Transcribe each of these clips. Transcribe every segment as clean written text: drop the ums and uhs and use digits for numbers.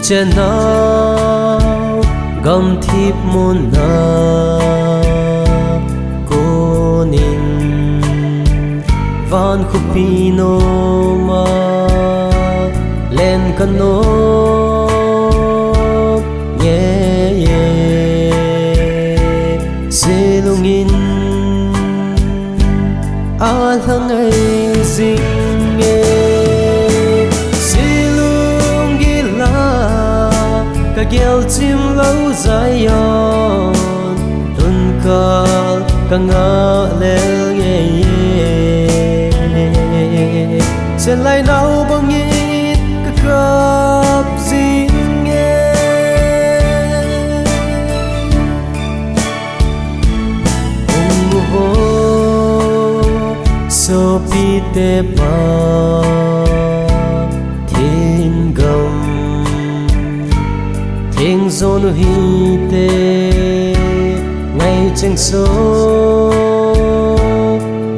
chen nào gam thip mon na cô nín van khupino ma lên cano nhẹ nhẹ silungin an hang ai zing nghe silung gila ka gel chim lâu dài yon tun ka nga lel nghe sẽ lại nào bông nhít ka cặp zing nghe so pi te pa thiên gam thiên zonu hi te ngày chẳng số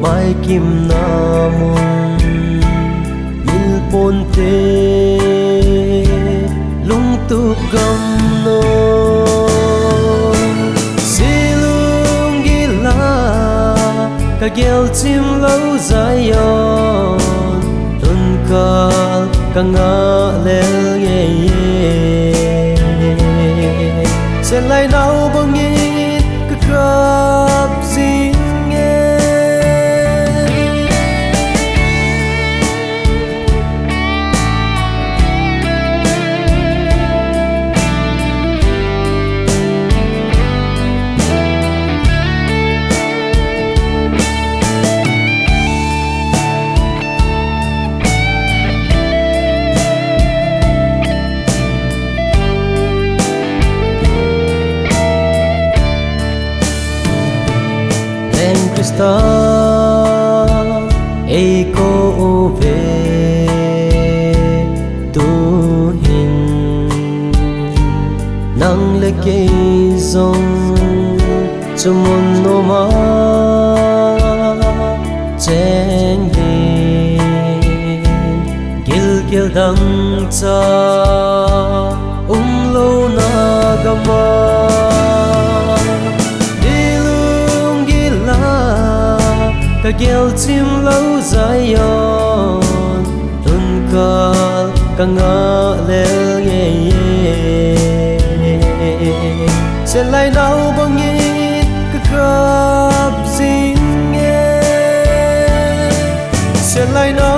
mai kim namun mil ponte lung tu gam no silung gila ka gel chim lâu dài yon tun ka nga lel nghe sẽ lại nào bông nhít ka cặp zing nghe Krista eko ve tu hin nang le ke zong chumun no ma chen gil gil dang cha lo na gama ka gel chim lâu dài yon tun ka nga lel nghe sẽ lại nào bông nhít ka cặp zing nghe sẽ lại nào